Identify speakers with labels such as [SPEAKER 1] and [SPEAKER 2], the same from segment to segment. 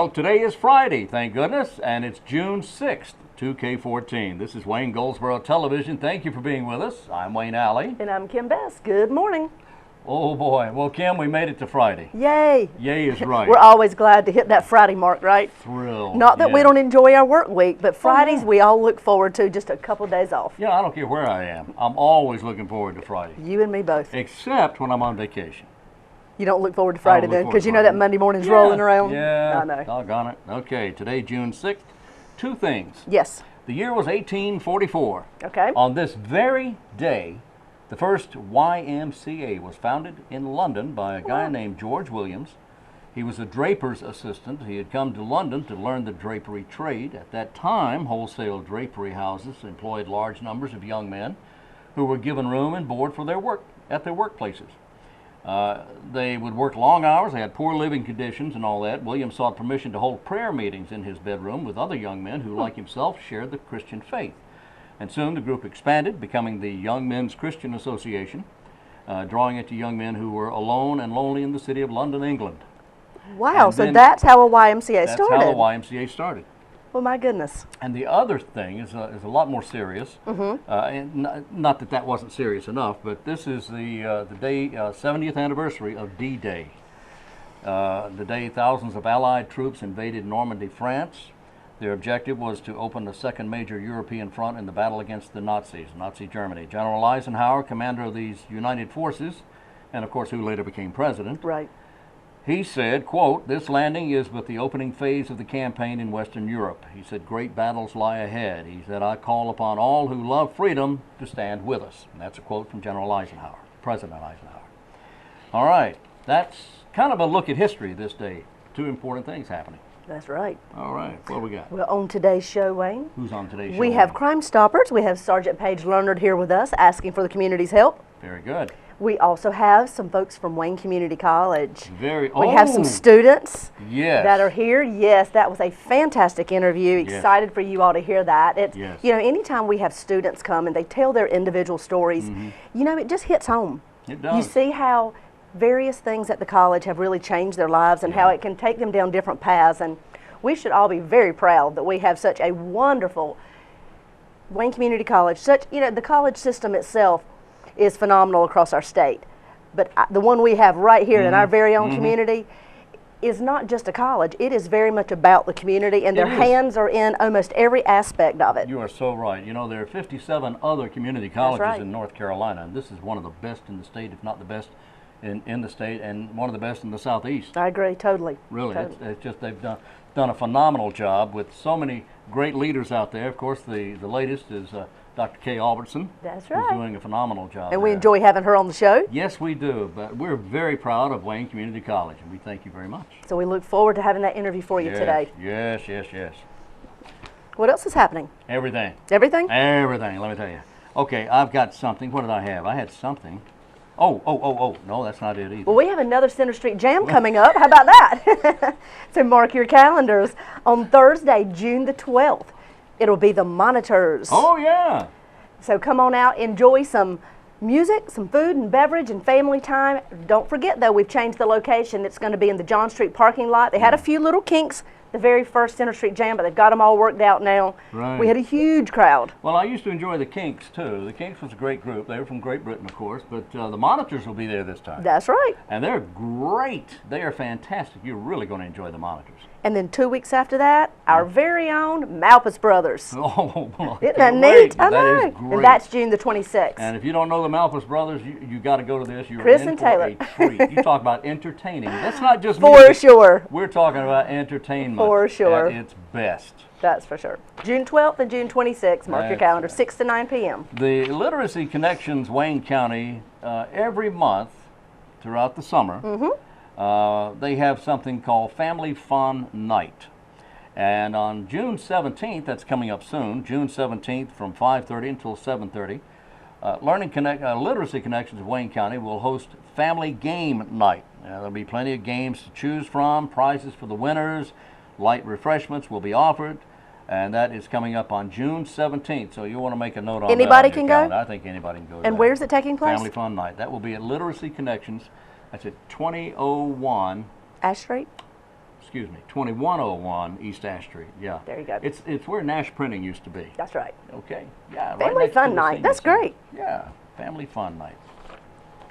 [SPEAKER 1] Well, today is Friday, thank goodness, and it's June 6th, 2K14. This is Wayne Goldsboro Television. Thank you for being with us. I'm Wayne Alley.
[SPEAKER 2] And I'm Kim Bess. Good morning.
[SPEAKER 1] Oh boy. Well, Kim, we made it to Friday.
[SPEAKER 2] Yay.
[SPEAKER 1] Yay is right.
[SPEAKER 2] We're always glad to hit that Friday mark, right?
[SPEAKER 1] Thrilled.
[SPEAKER 2] Not that we don't enjoy our work week, but Fridays
[SPEAKER 1] yeah.
[SPEAKER 2] we all look forward to just a couple days off.
[SPEAKER 1] Yeah, I don't care where I am. I'm always looking forward to Friday.
[SPEAKER 2] You and me both.
[SPEAKER 1] Except when I'm on vacation.
[SPEAKER 2] You don't look forward to Friday then, because you know that Monday morning's
[SPEAKER 1] Yeah,
[SPEAKER 2] rolling around?
[SPEAKER 1] Yeah,
[SPEAKER 2] I know.
[SPEAKER 1] Doggone it. Okay, today, June 6th, two things.
[SPEAKER 2] Yes.
[SPEAKER 1] The year was 1844.
[SPEAKER 2] Okay.
[SPEAKER 1] On this very day, the first YMCA was founded in London by a guy named George Williams. He was a draper's assistant. He had come to London to learn the drapery trade. At that time, wholesale drapery houses employed large numbers of young men who were given room and board for their work at their workplaces. They would work long hours. They had poor living conditions and all that. Williams sought permission to hold prayer meetings in his bedroom with other young men who, like himself, shared the Christian faith. And soon the group expanded, becoming the Young Men's Christian Association, drawing it to young men who were alone and lonely in the city of London, England.
[SPEAKER 2] Wow, so that's how a YMCA started.
[SPEAKER 1] That's how the YMCA started.
[SPEAKER 2] Well, my goodness.
[SPEAKER 1] And the other thing is a lot more serious. And not that that wasn't serious enough, but this is the day 70th anniversary of D-Day. The day thousands of Allied troops invaded Normandy, France. Their objective was to open the second major European front in the battle against the Nazis, Nazi Germany. General Eisenhower, commander of these united forces, and of course who later became president,
[SPEAKER 2] Right.
[SPEAKER 1] he said, quote, "This landing is but the opening phase of the campaign in Western Europe." He said, "Great battles lie ahead." He said, "I call upon all who love freedom to stand with us." And that's a quote from General Eisenhower, President Eisenhower. All right, that's kind of a look at history this day. Two important things happening.
[SPEAKER 2] That's right.
[SPEAKER 1] All right, what do we got?
[SPEAKER 2] Well, on today's show, Wayne,
[SPEAKER 1] Who's on today's show?
[SPEAKER 2] we have Crime Stoppers. We have Sergeant Paige Leonard here with us asking for the community's help.
[SPEAKER 1] Very good.
[SPEAKER 2] We also have some folks from Wayne Community College.
[SPEAKER 1] We
[SPEAKER 2] have some students
[SPEAKER 1] yes.
[SPEAKER 2] that are here. Yes, that was a fantastic interview.
[SPEAKER 1] Yes.
[SPEAKER 2] Excited for you all to hear that. It's,
[SPEAKER 1] Yes.
[SPEAKER 2] you know, anytime we have students come and they tell their individual stories, you know, it just hits home.
[SPEAKER 1] It does.
[SPEAKER 2] You see how various things at the college have really changed their lives and how it can take them down different paths. And we should all be very proud that we have such a wonderful Wayne Community College. Such, you know, the college system itself is phenomenal across our state. But the one we have right here in our very own community is not just a college. It is very much about the community, and their hands are in almost every aspect of it.
[SPEAKER 1] You are so right. You know, there are 57 other community colleges
[SPEAKER 2] right.
[SPEAKER 1] in North Carolina, and this is one of the best in the state, if not the best in the state, and one of the best in the Southeast.
[SPEAKER 2] I agree, totally.
[SPEAKER 1] Really,
[SPEAKER 2] Totally.
[SPEAKER 1] it's just they've done a phenomenal job with so many great leaders out there. Of course, the latest is Dr. Kay Albertson.
[SPEAKER 2] That's
[SPEAKER 1] Who's
[SPEAKER 2] right.
[SPEAKER 1] doing a phenomenal job.
[SPEAKER 2] And we
[SPEAKER 1] there.
[SPEAKER 2] enjoy having her on the show.
[SPEAKER 1] Yes, we do. But we're very proud of Wayne Community College, and we thank you very much.
[SPEAKER 2] So we look forward to having that interview for you today.
[SPEAKER 1] Yes, yes, yes.
[SPEAKER 2] What else is happening?
[SPEAKER 1] Everything.
[SPEAKER 2] Everything?
[SPEAKER 1] Everything, let me tell you. Okay, I've got something. What did I have? I had something. Oh, no, that's not it either.
[SPEAKER 2] Well, we have another Center Street Jam coming up. How about that? So mark your calendars. On Thursday, June the 12th, it'll be the Monitors.
[SPEAKER 1] Oh, yeah.
[SPEAKER 2] So come on out, enjoy some music, some food and beverage and family time. Don't forget, though, we've changed the location. It's going to be in the John Street parking lot. They had a few little kinks the very first Center Street Jam, but they've got them all worked out now.
[SPEAKER 1] Right.
[SPEAKER 2] We had a huge crowd.
[SPEAKER 1] Well, I used to enjoy the Kinks, too. The Kinks was a great group. They were from Great Britain, of course, but the Monitors will be there this time.
[SPEAKER 2] That's right.
[SPEAKER 1] And they're great. They are fantastic. You're really going to enjoy the Monitors.
[SPEAKER 2] And then 2 weeks after that, our very own Malpas Brothers.
[SPEAKER 1] Oh, well,
[SPEAKER 2] Isn't that neat? I know.
[SPEAKER 1] That is great.
[SPEAKER 2] And that's June the 26th.
[SPEAKER 1] And if you don't know the Malpas Brothers, you got to go to this. You're
[SPEAKER 2] Chris
[SPEAKER 1] in
[SPEAKER 2] and
[SPEAKER 1] for
[SPEAKER 2] Taylor.
[SPEAKER 1] a treat. You talk about entertaining. That's not just
[SPEAKER 2] For
[SPEAKER 1] music.
[SPEAKER 2] sure.
[SPEAKER 1] We're talking about entertainment.
[SPEAKER 2] For sure.
[SPEAKER 1] At its best.
[SPEAKER 2] That's for sure. June 12th and June 26th. Mark your calendar, 6 to 9 p.m.
[SPEAKER 1] The Literacy Connections Wayne County, every month throughout the summer, they have something called Family Fun Night. And on June 17th, that's coming up soon, June 17th from 5:30 until 7:30, Literacy Connections of Wayne County will host Family Game Night. There'll be plenty of games to choose from, prizes for the winners, light refreshments will be offered, and that is coming up on June 17th. So you want to make a note on that.
[SPEAKER 2] Anybody can go?
[SPEAKER 1] I think anybody can go.
[SPEAKER 2] And where's it taking place?
[SPEAKER 1] Family Fun Night. That will be at Literacy Connections. That's at 2001.
[SPEAKER 2] Ash Street?
[SPEAKER 1] excuse me, 2101 East Ash Street. Yeah.
[SPEAKER 2] There you go.
[SPEAKER 1] It's where Nash Printing used to be.
[SPEAKER 2] That's right.
[SPEAKER 1] Okay. Yeah. Right
[SPEAKER 2] Family
[SPEAKER 1] next to
[SPEAKER 2] fun
[SPEAKER 1] the
[SPEAKER 2] night.
[SPEAKER 1] senior
[SPEAKER 2] That's
[SPEAKER 1] center.
[SPEAKER 2] great.
[SPEAKER 1] Yeah. Family fun night.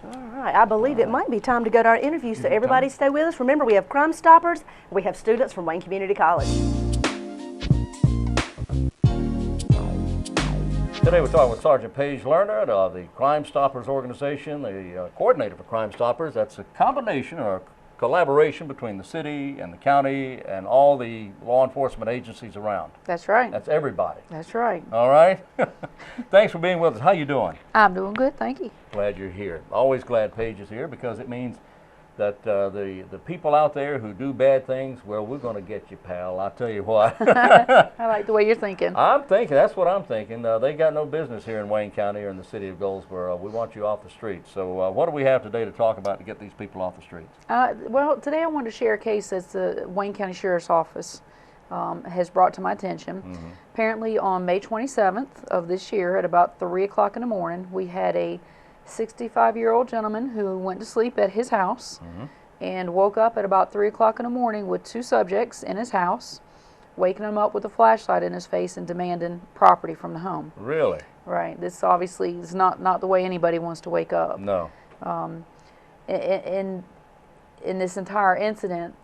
[SPEAKER 2] All right. I believe it might be time to go to our interview, so
[SPEAKER 1] it
[SPEAKER 2] everybody
[SPEAKER 1] time?
[SPEAKER 2] stay with us. Remember, we have Crime Stoppers, and we have students from Wayne Community College.
[SPEAKER 1] Today we're talking with Sergeant Paige Lerner of the Crime Stoppers organization, the coordinator for Crime Stoppers. That's a combination or collaboration between the city and the county and all the law enforcement agencies around.
[SPEAKER 3] That's right.
[SPEAKER 1] That's everybody.
[SPEAKER 3] That's right.
[SPEAKER 1] All right? Thanks for being with us. How you doing?
[SPEAKER 3] I'm doing good, thank you.
[SPEAKER 1] Glad you're here. Always glad Paige is here because it means that the people out there who do bad things, well, we're going to get you, pal. I'll tell you what.
[SPEAKER 3] I like the way you're thinking.
[SPEAKER 1] I'm thinking, that's what I'm thinking. They got no business here in Wayne County or in the city of Goldsboro. We want you off the streets. So what do we have today to talk about to get these people off the streets?
[SPEAKER 3] Well, today I wanted to share a case that the Wayne County Sheriff's Office has brought to my attention. Apparently on May 27th of this year at about 3 o'clock in the morning, we had a 65-year-old gentleman who went to sleep at his house and woke up at about 3 o'clock in the morning with two subjects in his house, waking him up with a flashlight in his face and demanding property from the home.
[SPEAKER 1] Really?
[SPEAKER 3] Right. This obviously is not the way anybody wants to wake up.
[SPEAKER 1] No.
[SPEAKER 3] In this entire incident,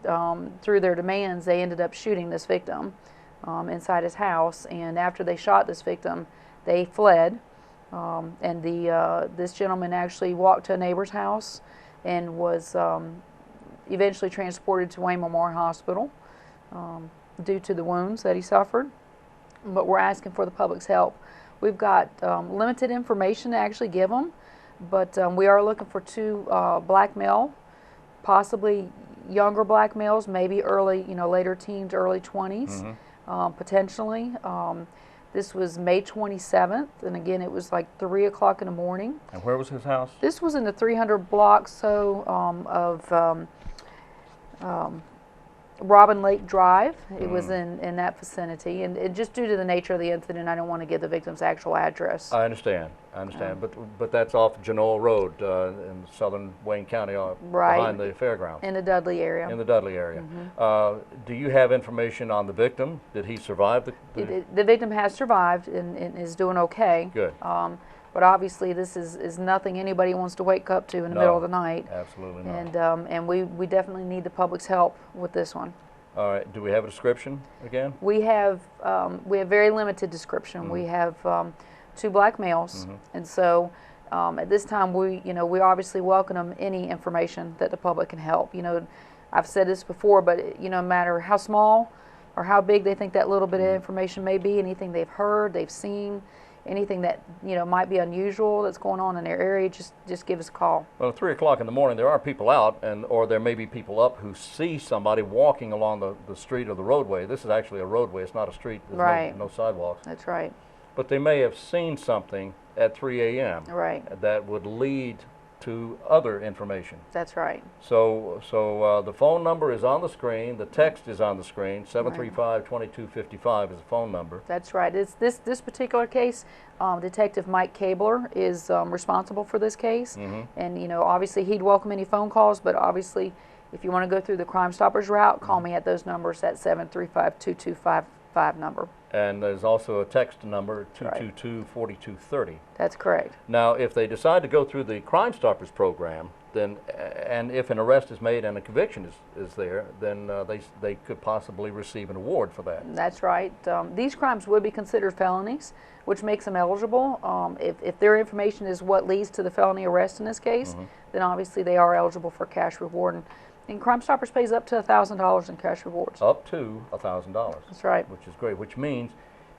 [SPEAKER 3] through their demands, they ended up shooting this victim inside his house, and after they shot this victim, they fled. And this gentleman actually walked to a neighbor's house and was eventually transported to Wayne Memorial Hospital due to the wounds that he suffered. But we're asking for the public's help. We've got limited information to actually give them, but we are looking for two black male, possibly younger black males, maybe early, later teens, early 20s, potentially. This was May 27th, and again, it was like 3 o'clock in the morning.
[SPEAKER 1] And where was his house?
[SPEAKER 3] This was in the 300 block of Robin Lake Drive. It was in that vicinity, and just due to the nature of the incident, I don't want to give the victim's actual address.
[SPEAKER 1] I understand. But that's off Genoa Road in southern Wayne County,
[SPEAKER 3] Right.
[SPEAKER 1] behind the fairgrounds.
[SPEAKER 3] In the Dudley area.
[SPEAKER 1] In the Dudley area. Do you have information on the victim? Did he survive
[SPEAKER 3] The victim has survived and is doing okay.
[SPEAKER 1] Good.
[SPEAKER 3] But obviously, this is nothing anybody wants to wake up to in the middle of the night.
[SPEAKER 1] Absolutely not.
[SPEAKER 3] And we definitely need the public's help with this one.
[SPEAKER 1] All right. Do we have a description again?
[SPEAKER 3] We have very limited description. We have two black males, and so at this time we obviously welcome any information that the public can help. I've said this before, but no matter how small or how big they think that little bit of information may be, anything they've heard, they've seen, anything that might be unusual that's going on in their area, just give us a call.
[SPEAKER 1] Well, at 3 o'clock in the morning, there are people out, or there may be people up who see somebody walking along the street or the roadway. This is actually a roadway. It's not a street. There's
[SPEAKER 3] Right.
[SPEAKER 1] no sidewalks.
[SPEAKER 3] That's right.
[SPEAKER 1] But they may have seen something at 3 a.m.
[SPEAKER 3] Right.
[SPEAKER 1] that would lead to other information.
[SPEAKER 3] That's right.
[SPEAKER 1] So the phone number is on the screen. The text is on the screen. 735-2255 is the phone number.
[SPEAKER 3] That's right. This particular case, Detective Mike Cabler is responsible for this case, and obviously he'd welcome any phone calls. But obviously, if you want to go through the Crime Stoppers route, call me at those numbers, that 735-2255 number.
[SPEAKER 1] And there's also a text number, 222-4230.
[SPEAKER 3] That's correct.
[SPEAKER 1] Now, if they decide to go through the Crime Stoppers program, then, and if an arrest is made and a conviction is there, then they could possibly receive an award for that.
[SPEAKER 3] That's right. These crimes would be considered felonies, which makes them eligible. If their information is what leads to the felony arrest in this case, then obviously they are eligible for cash reward. And Crime Stoppers pays up to $1,000 in cash rewards.
[SPEAKER 1] Up to $1,000.
[SPEAKER 3] That's right.
[SPEAKER 1] Which is great, which means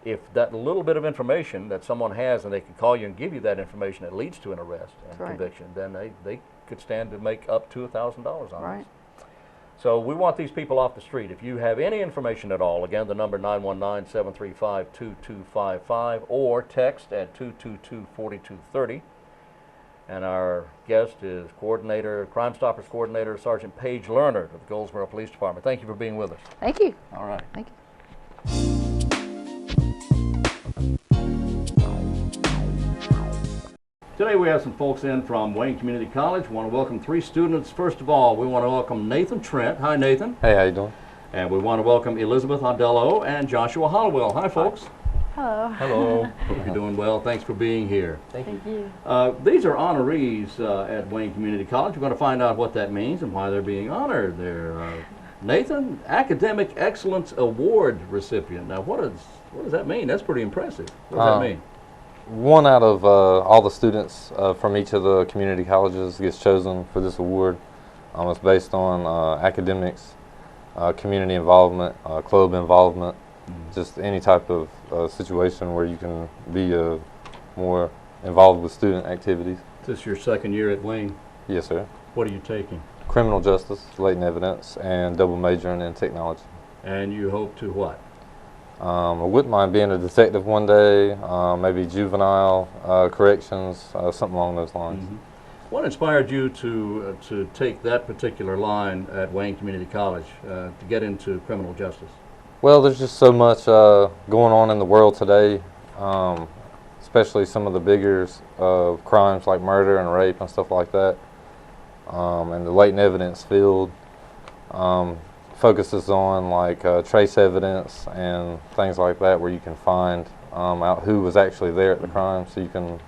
[SPEAKER 1] if that little bit of information that someone has and they can call you and give you that information that leads to an arrest and conviction, then they could stand to make up to $1,000 on
[SPEAKER 3] Right.
[SPEAKER 1] this. So we want these people off the street. If you have any information at all, again, the number 919-735-2255 or text at 222-4230. And our guest is Crime Stoppers Coordinator, Sergeant Paige Lerner of the Goldsboro Police Department. Thank you for being with us.
[SPEAKER 3] Thank you.
[SPEAKER 1] All right.
[SPEAKER 3] Thank you.
[SPEAKER 1] Today we have some folks in from Wayne Community College. We want to welcome three students. First of all, we want to welcome Nathan Trent. Hi, Nathan.
[SPEAKER 4] Hey, how you doing?
[SPEAKER 1] And we want to welcome Elizabeth Audello and Joshua Hollowell. Hi, folks.
[SPEAKER 2] Hello.
[SPEAKER 1] Hello. Hope you're doing well. Thanks for being here.
[SPEAKER 4] Thank you.
[SPEAKER 1] These are honorees at Wayne Community College. We're going to find out what that means and why they're being honored. They're Nathan, Academic Excellence Award recipient. Now, what does that mean? That's pretty impressive. What does that mean?
[SPEAKER 4] One out of all the students from each of the community colleges gets chosen for this award. It's based on academics, community involvement, club involvement, just any type of situation where you can be more involved with student activities.
[SPEAKER 1] This is your second year at Wayne.
[SPEAKER 4] Yes, sir.
[SPEAKER 1] What are you taking?
[SPEAKER 4] Criminal justice, latent evidence, and double majoring in technology.
[SPEAKER 1] And you hope to what?
[SPEAKER 4] I wouldn't mind being a detective one day, maybe juvenile corrections, something along those lines.
[SPEAKER 1] Mm-hmm. What inspired you to take that particular line at Wayne Community College to get into criminal justice?
[SPEAKER 4] Well, there's just so much going on in the world today, especially some of the bigger crimes like murder and rape and stuff like that. And the latent evidence field focuses on like trace evidence and things like that, where you can find out who was actually there at the crime, so you can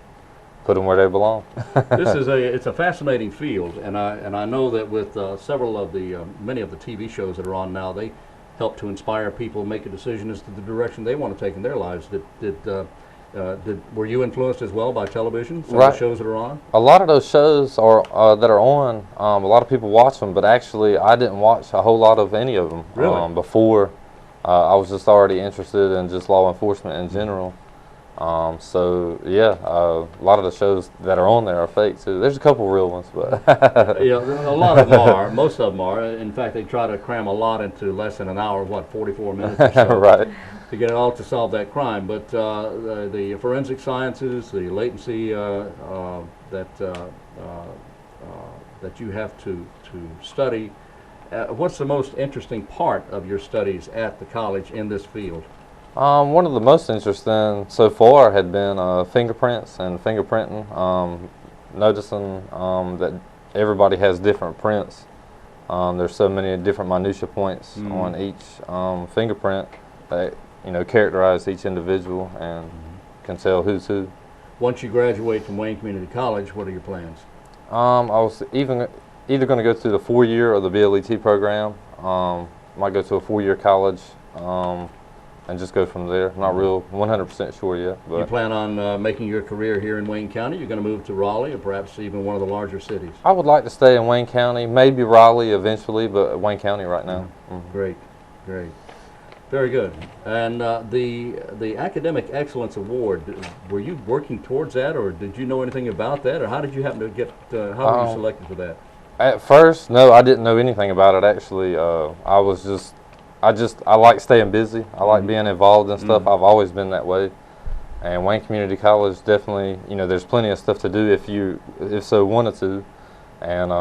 [SPEAKER 4] put them where they belong.
[SPEAKER 1] It's a fascinating field, and I know that with several of the many of the TV shows that are on now, they help to inspire people make a decision as to the direction they want to take in their lives. Were you influenced as well by television? Some of the shows that are on?
[SPEAKER 4] A lot of those shows are that are on. A lot of people watch them, but actually, I didn't watch a whole lot of any of them.
[SPEAKER 1] Really?
[SPEAKER 4] Before, I was just already interested in just law enforcement in general. So yeah, a lot of the shows that are on there are fake too. There's a couple real ones, but
[SPEAKER 1] yeah, a lot of them are. Most of them are. In fact, they try to cram a lot into less than an hour. What, 44 minutes or so?
[SPEAKER 4] Right.
[SPEAKER 1] To get it all to solve that crime. But the forensic sciences, the latency that you have to study. What's the most interesting part of your studies at the college in this field?
[SPEAKER 4] One of the most interesting so far had been fingerprints and fingerprinting. Noticing that everybody has different prints. There's so many different minutia points on each fingerprint that characterize each individual and can tell who's who.
[SPEAKER 1] Once you graduate from Wayne Community College, what are your plans?
[SPEAKER 4] I was either going to go through the 4-year or the BLET program. Might go to a 4-year college and just go from there. I'm not real 100% sure yet. But
[SPEAKER 1] you plan on making your career here in Wayne County? You're going to move to Raleigh or perhaps even one of the larger cities?
[SPEAKER 4] I would like to stay in Wayne County, maybe Raleigh eventually, but Wayne County right now.
[SPEAKER 1] Great, great. Very good. And the Academic Excellence Award, were you working towards that, or did you know anything about that, or how did you happen to get, how were you selected for that?
[SPEAKER 4] At first, no, I didn't know anything about it actually. I like staying busy. I like being involved in stuff. I've always been that way. And Wayne Community College definitely, there's plenty of stuff to do if so wanted to. And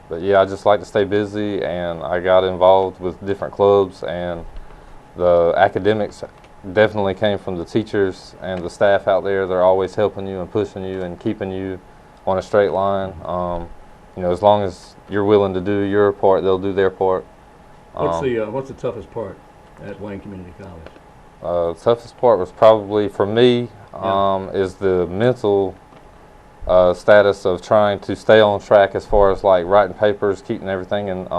[SPEAKER 4] but yeah, I just like to stay busy, and I got involved with different clubs, and the academics definitely came from the teachers and the staff out there. They're always helping you and pushing you and keeping you on a straight line. As long as you're willing to do your part, they'll do their part.
[SPEAKER 1] What's the toughest part at Wayne Community College?
[SPEAKER 4] The toughest part was probably for me is the mental status of trying to stay on track as far as like writing papers, keeping everything in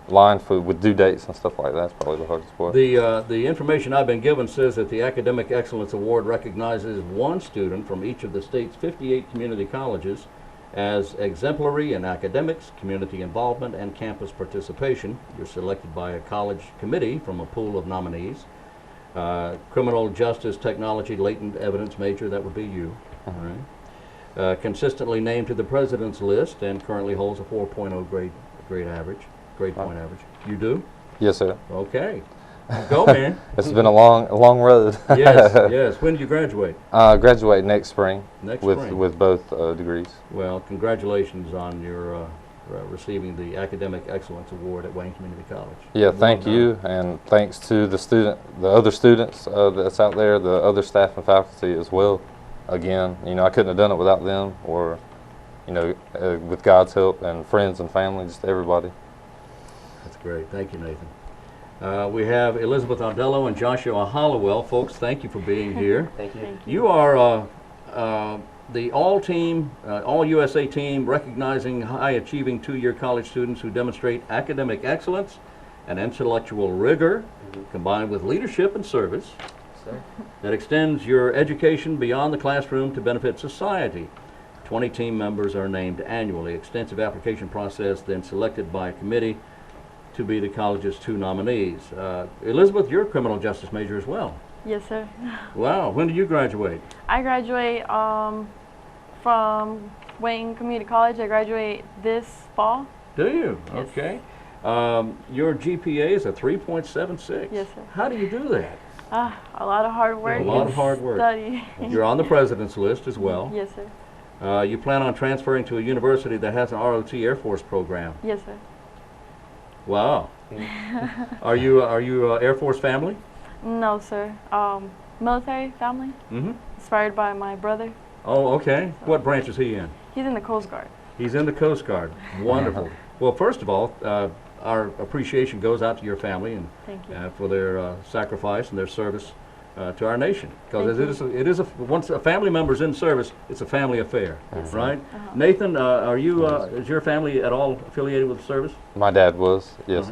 [SPEAKER 4] line with due dates and stuff like that. That's probably the hardest part.
[SPEAKER 1] The information I've been given says that the Academic Excellence Award recognizes one student from each of the state's 58 community colleges as exemplary in academics, community involvement, and campus participation. You're selected by a college committee from a pool of nominees. Criminal justice, technology, latent evidence major, that would be you. All right. Consistently named to the president's list and currently holds a 4.0 grade point average. You do?
[SPEAKER 4] Yes, sir.
[SPEAKER 1] Okay. Go, man.
[SPEAKER 4] It's been a long road.
[SPEAKER 1] Yes, yes. When do you graduate?
[SPEAKER 4] Graduate next spring.
[SPEAKER 1] Next spring.
[SPEAKER 4] With both degrees.
[SPEAKER 1] Well, congratulations on your receiving the Academic Excellence Award at Wayne Community College.
[SPEAKER 4] Yeah, thank you, and thanks to the other students that's out there, the other staff and faculty as well. Again, I couldn't have done it without them, or with God's help and friends and family, just everybody.
[SPEAKER 1] That's great. Thank you, Nathan. We have Elizabeth Aldello and Joshua Hollowell. Folks, thank you for being here.
[SPEAKER 5] Thank you.
[SPEAKER 1] You are the all USA team recognizing high-achieving two-year college students who demonstrate academic excellence and intellectual rigor, combined with leadership and service,
[SPEAKER 5] Sir.
[SPEAKER 1] that extends your education beyond the classroom to benefit society. 20 team members are named annually. Extensive application process, then selected by a committee to be the college's 2 nominees. Elizabeth, you're a criminal justice major as well.
[SPEAKER 6] Yes, sir.
[SPEAKER 1] Wow, when did you graduate?
[SPEAKER 6] I graduate from Wayne Community College. I graduate this fall.
[SPEAKER 1] Do you?
[SPEAKER 6] Yes.
[SPEAKER 1] Okay. Your GPA is a 3.76.
[SPEAKER 6] Yes, sir.
[SPEAKER 1] How do you do that?
[SPEAKER 6] A lot of hard work.
[SPEAKER 1] A lot
[SPEAKER 6] and
[SPEAKER 1] of hard work.
[SPEAKER 6] Study.
[SPEAKER 1] You're on the president's list as well.
[SPEAKER 6] Yes, sir.
[SPEAKER 1] You plan on transferring to a university that has an ROT Air Force program.
[SPEAKER 6] Yes, sir.
[SPEAKER 1] Wow. Are you Air Force family?
[SPEAKER 6] No, sir. Military family.
[SPEAKER 1] Mm-hmm.
[SPEAKER 6] Inspired by my brother.
[SPEAKER 1] Oh, okay. What branch is he in?
[SPEAKER 6] He's in the Coast Guard.
[SPEAKER 1] He's in the Coast Guard. Wonderful. Well, first of all, our appreciation goes out to your family and
[SPEAKER 6] Thank you.
[SPEAKER 1] for their sacrifice and their service to our nation. Because
[SPEAKER 6] Thank
[SPEAKER 1] it is once a family member's in service, it's a family affair,
[SPEAKER 6] Yes, sir.
[SPEAKER 1] right? Nathan, are you is your family at all affiliated with the service?
[SPEAKER 4] My dad was, yes.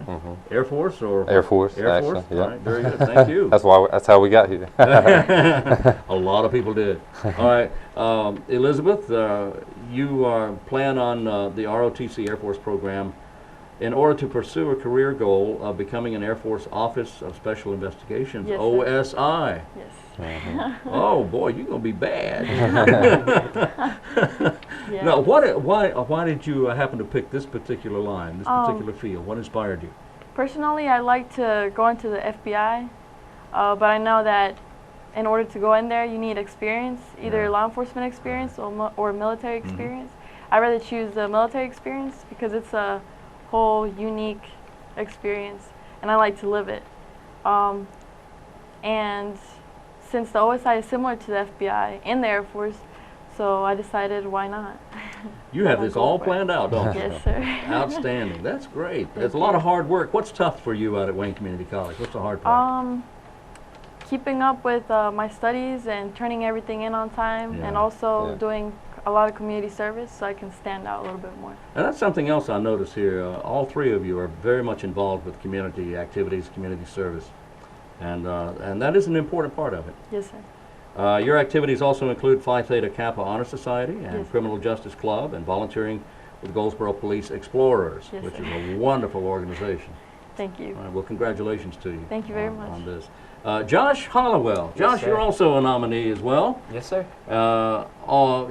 [SPEAKER 1] Air Force or
[SPEAKER 4] Air Force,
[SPEAKER 1] Air Force?
[SPEAKER 4] actually, yeah.
[SPEAKER 1] All right, very good. Thank you.
[SPEAKER 4] That's how we got here.
[SPEAKER 1] A lot of people did. All right, Elizabeth, you plan on the ROTC Air Force program in order to pursue a career goal of becoming an Air Force Office of Special Investigations,
[SPEAKER 6] Yes, sir.
[SPEAKER 1] OSI.
[SPEAKER 6] Yes.
[SPEAKER 1] Oh boy, you're gonna be bad.
[SPEAKER 6] Yeah.
[SPEAKER 1] Now, why did you happen to pick this particular line, this particular field? What inspired you?
[SPEAKER 6] Personally, I like to go into the FBI, but I know that in order to go in there, you need experience, either
[SPEAKER 1] Yeah.
[SPEAKER 6] law enforcement experience or military experience. I'd rather choose the military experience because it's a whole unique experience, and I like to live it. And since the OSI is similar to the FBI and the Air Force, so I decided why not.
[SPEAKER 1] You have
[SPEAKER 6] I'll
[SPEAKER 1] this
[SPEAKER 6] go
[SPEAKER 1] all
[SPEAKER 6] for it.
[SPEAKER 1] planned out, don't you?
[SPEAKER 6] Yes, sir.
[SPEAKER 1] Outstanding. That's great. There's a
[SPEAKER 6] Thank
[SPEAKER 1] lot
[SPEAKER 6] you.
[SPEAKER 1] of hard work. What's tough for you out at Wayne Community College? What's the hard part?
[SPEAKER 6] Keeping up with my studies and turning everything in on time,
[SPEAKER 1] Yeah.
[SPEAKER 6] and also
[SPEAKER 4] Yeah.
[SPEAKER 6] doing a lot of community service so I can stand out a little bit more.
[SPEAKER 1] And that's something else I notice here. All 3 of you are very much involved with community activities, community service, and that is an important part of it.
[SPEAKER 6] Yes, sir.
[SPEAKER 1] Your activities also include Phi Theta Kappa Honor Society and
[SPEAKER 6] Yes.
[SPEAKER 1] Criminal Justice Club and volunteering with Goldsboro Police Explorers,
[SPEAKER 6] Yes,
[SPEAKER 1] which
[SPEAKER 6] sir.
[SPEAKER 1] is a wonderful organization.
[SPEAKER 6] Thank you.
[SPEAKER 1] All right, well, congratulations to you.
[SPEAKER 6] Thank you very
[SPEAKER 1] on
[SPEAKER 6] much.
[SPEAKER 1] this. Josh Hollowell.
[SPEAKER 5] Yes,
[SPEAKER 1] Josh,
[SPEAKER 5] sir.
[SPEAKER 1] you're also a nominee as well.
[SPEAKER 5] Yes, sir.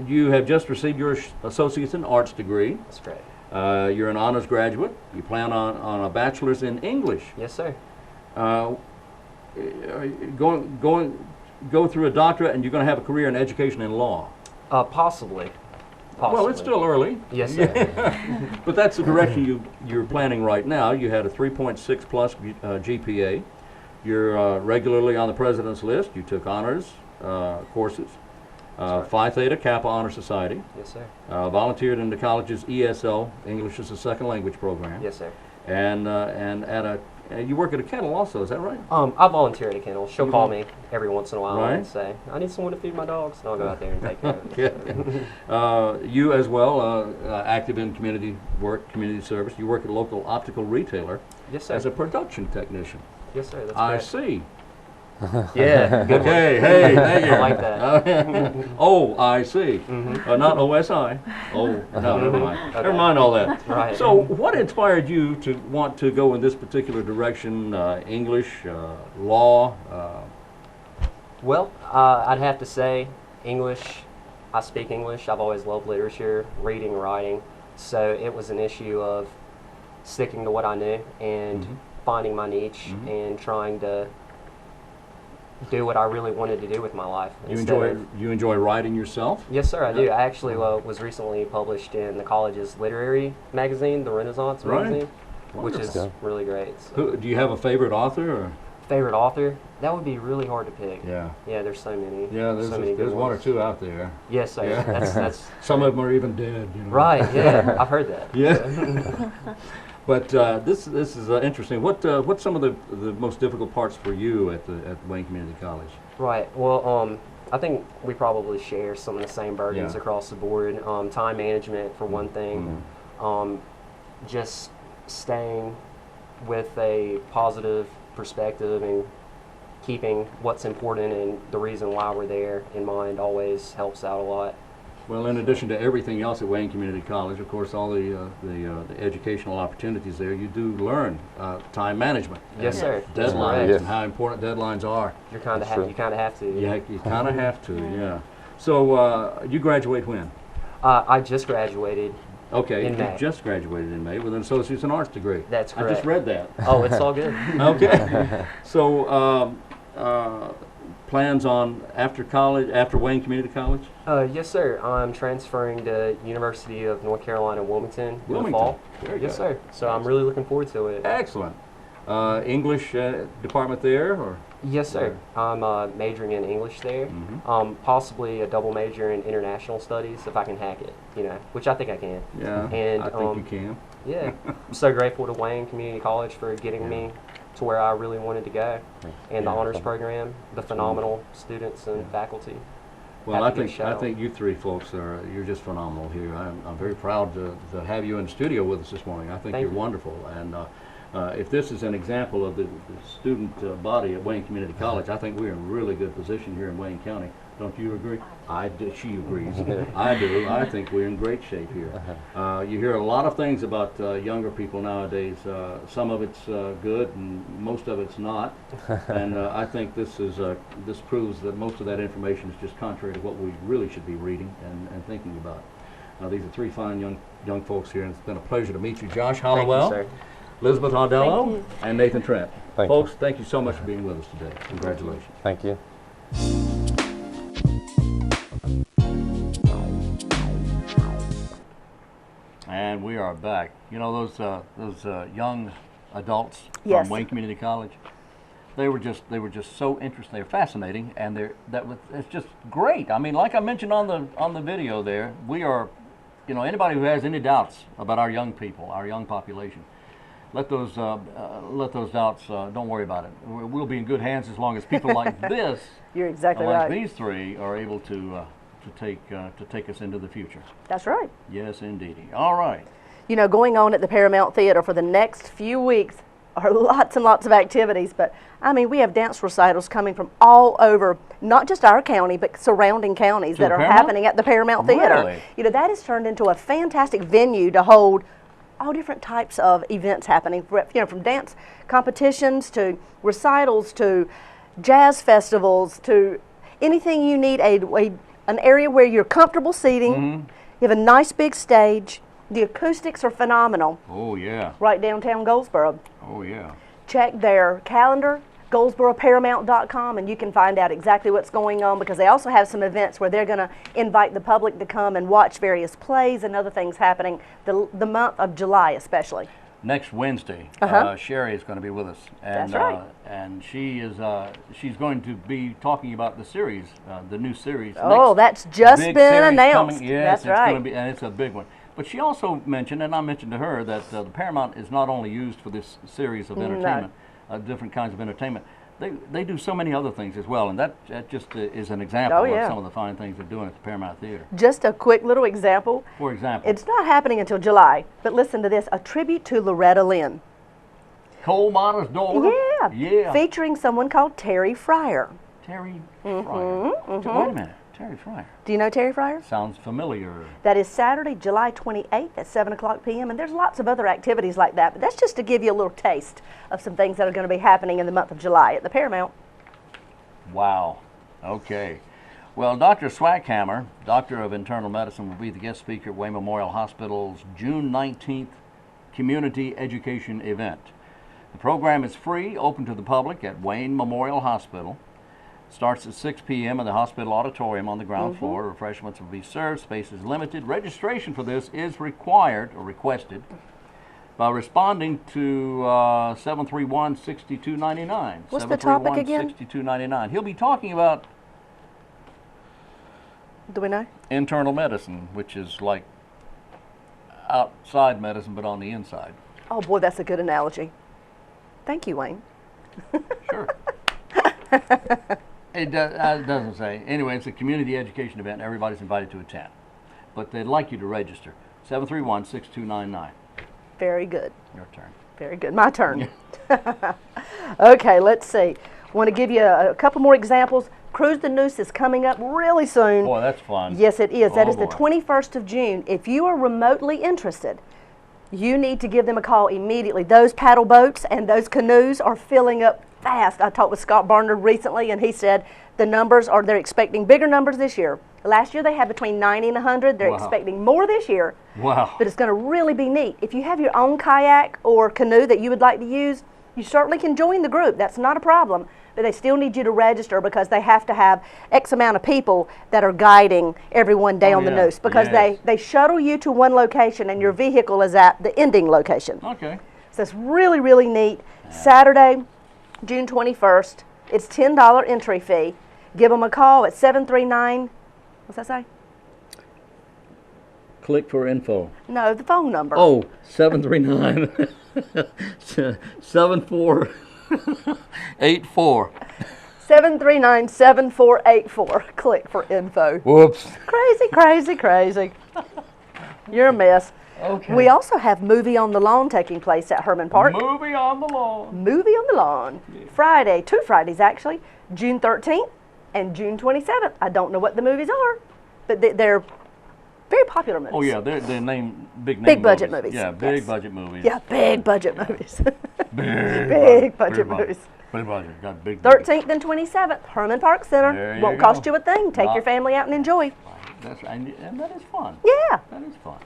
[SPEAKER 1] You have just received your Associate's in Arts degree.
[SPEAKER 5] That's great.
[SPEAKER 1] You're an honors graduate. You plan on a bachelor's in English.
[SPEAKER 5] Yes, sir.
[SPEAKER 1] Go through a doctorate, and you're going to have a career in education and law.
[SPEAKER 5] Possibly. Possibly.
[SPEAKER 1] Well, it's still early,
[SPEAKER 5] Yes, sir.
[SPEAKER 1] but that's the direction you're planning right now. You had a 3.6 plus GPA. You're regularly on the president's list. You took honors courses, Phi Theta Kappa Honor Society.
[SPEAKER 5] Yes, sir.
[SPEAKER 1] Volunteered in the college's ESL, English as a Second Language program.
[SPEAKER 5] Yes, sir.
[SPEAKER 1] And you work at a kennel also, is that right?
[SPEAKER 5] I volunteer at a kennel. She'll
[SPEAKER 1] You
[SPEAKER 5] call
[SPEAKER 1] vol-
[SPEAKER 5] me every once in a while
[SPEAKER 1] Right.
[SPEAKER 5] and say, I need someone to feed my dogs. And I'll go out there and take care of it.
[SPEAKER 1] You as well, active in community work, community service. You work at a local optical retailer
[SPEAKER 5] Yes, sir.
[SPEAKER 1] as a production technician.
[SPEAKER 5] Yes, sir. That's
[SPEAKER 1] I
[SPEAKER 5] great.
[SPEAKER 1] see.
[SPEAKER 5] Yeah, good one.
[SPEAKER 1] Okay, hey, thank you.
[SPEAKER 5] I like that.
[SPEAKER 1] Oh, I see. Not OSI. Oh, no, never mind. Never mind all that.
[SPEAKER 5] Right.
[SPEAKER 1] So, what inspired you to want to go in this particular direction? English, law.
[SPEAKER 5] Well, I'd have to say English. I speak English. I've always loved literature, reading, writing. So it was an issue of sticking to what I knew and finding my niche and trying to do what I really wanted to do with my life.
[SPEAKER 1] You enjoy writing yourself?
[SPEAKER 5] Yes, sir, I do. I actually was recently published in the college's literary magazine, the Renaissance
[SPEAKER 1] Right.
[SPEAKER 5] magazine, which is
[SPEAKER 4] Wonderful.
[SPEAKER 5] really great. So,
[SPEAKER 1] Do you have a favorite author? Or?
[SPEAKER 5] favorite author? That would be really hard to pick.
[SPEAKER 1] Yeah.
[SPEAKER 5] Yeah, there's so many.
[SPEAKER 1] Yeah,
[SPEAKER 5] so many good
[SPEAKER 1] there's one or
[SPEAKER 5] ones.
[SPEAKER 1] two out there.
[SPEAKER 5] Yes, sir.
[SPEAKER 1] Yeah.
[SPEAKER 5] That's
[SPEAKER 1] Some of them are even dead. You know?
[SPEAKER 5] right. Yeah, I've heard that.
[SPEAKER 1] Yeah. But this is interesting. What's some of the most difficult parts for you at Wayne Community College?
[SPEAKER 5] Right. Well, I think we probably share some of the same burdens
[SPEAKER 1] Yeah.
[SPEAKER 5] across the board. Time management, for one thing. Just staying with a positive perspective and keeping what's important and the reason why we're there in mind always helps out a lot.
[SPEAKER 1] Well, in addition to everything else at Wayne Community College, of course, all the educational opportunities there, you do learn time management.
[SPEAKER 5] Yes,
[SPEAKER 1] and
[SPEAKER 5] sir.
[SPEAKER 1] Deadlines
[SPEAKER 4] Yes.
[SPEAKER 1] and how important deadlines are.
[SPEAKER 5] You kind of
[SPEAKER 4] That's
[SPEAKER 5] have to.
[SPEAKER 1] Yeah, you kind of have to. Yeah. So you graduate when?
[SPEAKER 5] I just graduated.
[SPEAKER 1] Okay,
[SPEAKER 5] In
[SPEAKER 1] you
[SPEAKER 5] May.
[SPEAKER 1] just graduated in May with an Associate's in Arts degree.
[SPEAKER 5] That's
[SPEAKER 1] I just
[SPEAKER 5] correct.
[SPEAKER 1] read that.
[SPEAKER 5] Oh, it's all good.
[SPEAKER 1] Okay. So plans on after college, after Wayne Community College?
[SPEAKER 5] Yes, sir. I'm transferring to University of North Carolina, Wilmington in the
[SPEAKER 1] Wilmington.
[SPEAKER 5] fall.
[SPEAKER 1] Very
[SPEAKER 5] Yes,
[SPEAKER 1] good.
[SPEAKER 5] sir. So I'm really looking forward to it.
[SPEAKER 1] Excellent. English department there, or?
[SPEAKER 5] Yes, sir. I'm majoring in English there. Possibly a double major in international studies if I can hack it, which I think I can.
[SPEAKER 1] Yeah,
[SPEAKER 5] And,
[SPEAKER 1] I think you can.
[SPEAKER 5] Yeah. I'm so grateful to Wayne Community College for getting me to where I really wanted to go. And the
[SPEAKER 1] Yeah.
[SPEAKER 5] honors program, the phenomenal students and faculty.
[SPEAKER 1] Well,
[SPEAKER 5] Have
[SPEAKER 1] I
[SPEAKER 5] to give
[SPEAKER 1] think
[SPEAKER 5] a shout out.
[SPEAKER 1] you three folks you're just phenomenal here. I'm very proud to have you in the studio with us this morning. I think
[SPEAKER 5] Thank
[SPEAKER 1] you're
[SPEAKER 5] you.
[SPEAKER 1] wonderful. And if this is an example of the student body at Wayne Community College, I think we're in really good position here in Wayne County. Don't you agree? I do. She agrees. I do. I think we're in great shape here. You hear a lot of things about younger people nowadays. Some of it's good, and most of it's not. And I think this proves that most of that information is just contrary to what we really should be reading and thinking about. These are three fine young folks here, and it's been a pleasure to meet you, Josh
[SPEAKER 5] Thank
[SPEAKER 1] Hollowell,
[SPEAKER 5] you, sir.
[SPEAKER 6] Thank
[SPEAKER 1] Elizabeth Audello,
[SPEAKER 6] you.
[SPEAKER 1] and Nathan Trent.
[SPEAKER 4] Thank you.
[SPEAKER 1] Folks, thank you so much for being with us today. Congratulations.
[SPEAKER 4] Thank you.
[SPEAKER 1] And we are back. You know those young adults
[SPEAKER 2] Yes.
[SPEAKER 1] from Wayne Community College. They were just so interesting. They're fascinating, and it's just great. I mean, like I mentioned on the video there, we are, anybody who has any doubts about our young people, our young population, let those doubts. Don't worry about it. We'll be in good hands as long as people like this,
[SPEAKER 2] You're exactly
[SPEAKER 1] like
[SPEAKER 2] right.
[SPEAKER 1] these three, are able to take us into the future.
[SPEAKER 2] That's right.
[SPEAKER 1] Yes, indeedy. All right.
[SPEAKER 2] Going on at the Paramount Theater for the next few weeks are lots and lots of activities, but I mean, we have dance recitals coming from all over, not just our county, but surrounding counties
[SPEAKER 1] To
[SPEAKER 2] that
[SPEAKER 1] the
[SPEAKER 2] are
[SPEAKER 1] Paramount?
[SPEAKER 2] happening at the Paramount Theater.
[SPEAKER 1] Really?
[SPEAKER 2] That has turned into a fantastic venue to hold all different types of events happening, from dance competitions to recitals to jazz festivals to anything you need, an area where you're comfortable seating, you have a nice big stage, the acoustics are phenomenal,
[SPEAKER 1] Oh yeah.
[SPEAKER 2] right downtown Goldsboro.
[SPEAKER 1] Oh yeah.
[SPEAKER 2] Check their calendar, goldsboroparamount.com, and you can find out exactly what's going on, because they also have some events where they're going to invite the public to come and watch various plays and other things happening the month of July especially.
[SPEAKER 1] Next Wednesday, Sherry is going to be with us, and
[SPEAKER 2] That's right.
[SPEAKER 1] and she's going to be talking about the series, the new series.
[SPEAKER 2] Oh,
[SPEAKER 1] Next
[SPEAKER 2] that's just
[SPEAKER 1] big
[SPEAKER 2] been
[SPEAKER 1] series
[SPEAKER 2] announced.
[SPEAKER 1] coming. Yes,
[SPEAKER 2] That's
[SPEAKER 1] it's
[SPEAKER 2] right.
[SPEAKER 1] going to be, and it's a big one. But she also mentioned, and I mentioned to her, that the Paramount is not only used for this series of entertainment, different kinds of entertainment. They do so many other things as well, and that just is an example
[SPEAKER 2] Oh, yeah.
[SPEAKER 1] of some of the fine things they're doing at the Paramount Theater.
[SPEAKER 2] Just a quick little example.
[SPEAKER 1] For example,
[SPEAKER 2] It's not happening until July, but listen to this, a tribute to Loretta Lynn.
[SPEAKER 1] Coal Miner's Daughter.
[SPEAKER 2] Yeah.
[SPEAKER 1] Yeah.
[SPEAKER 2] Featuring someone called Terry Fryer.
[SPEAKER 1] Terry Fryer. Wait a minute, Terry Fryer.
[SPEAKER 2] Do you know Terry Fryer?
[SPEAKER 1] Sounds familiar.
[SPEAKER 2] That is Saturday, July 28th at 7 o'clock p.m. And there's lots of other activities like that, but that's just to give you a little taste of some things that are going to be happening in the month of July at the Paramount.
[SPEAKER 1] Wow. Okay. Well, Dr. Swackhammer, Doctor of Internal Medicine, will be the guest speaker at Wayne Memorial Hospital's June 19th Community Education event. The program is free, open to the public at Wayne Memorial Hospital. Starts at 6 p.m. in the hospital auditorium on the ground floor. Refreshments will be served. Space is limited. Registration for this is required or requested by responding to 731-6299.
[SPEAKER 2] What's the topic again?
[SPEAKER 1] 731-6299. He'll be talking about
[SPEAKER 2] Do we know?
[SPEAKER 1] internal medicine, which is like outside medicine but on the inside.
[SPEAKER 2] Oh boy, that's a good analogy. Thank you, Wayne.
[SPEAKER 1] Sure. It doesn't say. Anyway, it's a community education event. Everybody's invited to attend. But they'd like you to register. 731-6299.
[SPEAKER 2] Very good.
[SPEAKER 1] Your turn.
[SPEAKER 2] Very good. My turn. Okay, let's see. Want to give you a couple more examples. Cruise the Noose is coming up really soon.
[SPEAKER 1] Boy, that's fun.
[SPEAKER 2] Yes, it is. That
[SPEAKER 1] Oh,
[SPEAKER 2] is the
[SPEAKER 1] boy.
[SPEAKER 2] 21st of June. If you are remotely interested, you need to give them a call immediately. Those paddle boats and those canoes are filling up fast. I talked with Scott Barnard recently, and he said the numbers are, they're expecting bigger numbers this year. Last year they had between 90 and 100. They're
[SPEAKER 1] Wow.
[SPEAKER 2] expecting more this year.
[SPEAKER 1] Wow.
[SPEAKER 2] But it's going to really be neat. If you have your own kayak or canoe that you would like to use, you certainly can join the group. That's not a problem. But they still need you to register because they have to have X amount of people that are guiding everyone down the
[SPEAKER 1] yeah.
[SPEAKER 2] Noose, because
[SPEAKER 1] Yes.
[SPEAKER 2] they shuttle you to one location and your vehicle is at the ending location.
[SPEAKER 1] Okay.
[SPEAKER 2] So it's really, really neat. Saturday, June 21st. It's $10 entry fee. Give them a call at 739, what's that say?
[SPEAKER 1] Click for info.
[SPEAKER 2] No, the phone number.
[SPEAKER 1] Oh, 739 7484.
[SPEAKER 2] 739-7484. Click for info.
[SPEAKER 1] Whoops.
[SPEAKER 2] Crazy, crazy, crazy. You're a mess.
[SPEAKER 1] Okay.
[SPEAKER 2] We also have Movie on the Lawn taking place at Herman Park.
[SPEAKER 1] Movie on the lawn.
[SPEAKER 2] Movie on the Lawn. Friday, 2 Fridays actually, June 13th and June 27th. I don't know what the movies are, but they're very popular movies.
[SPEAKER 1] Oh yeah, they're big name
[SPEAKER 2] Big budget movies.
[SPEAKER 1] Yeah, big
[SPEAKER 2] Yes.
[SPEAKER 1] budget movies.
[SPEAKER 2] Yeah, big budget movies.
[SPEAKER 1] Big
[SPEAKER 2] budget movies.
[SPEAKER 1] Big budget. Got big budget.
[SPEAKER 2] 13th and 27th, Herman Park Center.
[SPEAKER 1] There you
[SPEAKER 2] Won't cost
[SPEAKER 1] go.
[SPEAKER 2] you a thing. Take your family out and enjoy.
[SPEAKER 1] That's and that is fun.
[SPEAKER 2] Yeah.
[SPEAKER 1] That is fun.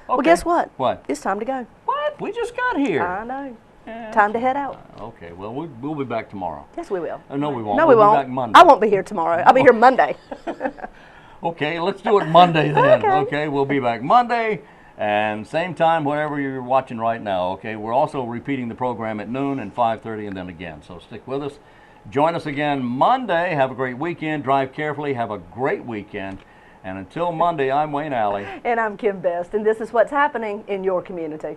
[SPEAKER 2] Well,
[SPEAKER 1] Okay.
[SPEAKER 2] guess what?
[SPEAKER 1] What?
[SPEAKER 2] It's time to go.
[SPEAKER 1] What? We just got here.
[SPEAKER 2] I know.
[SPEAKER 1] Yeah,
[SPEAKER 2] Time to head out.
[SPEAKER 1] Okay. Well, we'll be back tomorrow.
[SPEAKER 2] Yes, we will.
[SPEAKER 1] No, we won't.
[SPEAKER 2] No, we
[SPEAKER 1] We'll
[SPEAKER 2] won't.
[SPEAKER 1] Be back Monday.
[SPEAKER 2] I won't be here tomorrow. I'll be here Monday.
[SPEAKER 1] Okay, let's do it Monday then.
[SPEAKER 2] Okay.
[SPEAKER 1] We'll be back Monday and same time wherever you're watching right now. Okay, we're also repeating the program at noon and 5:30 and then again. So stick with us. Join us again Monday. Have a great weekend. Drive carefully. Have a great weekend. And until Monday, I'm Wayne Alley.
[SPEAKER 2] And I'm Kim Best, and this is what's happening in your community.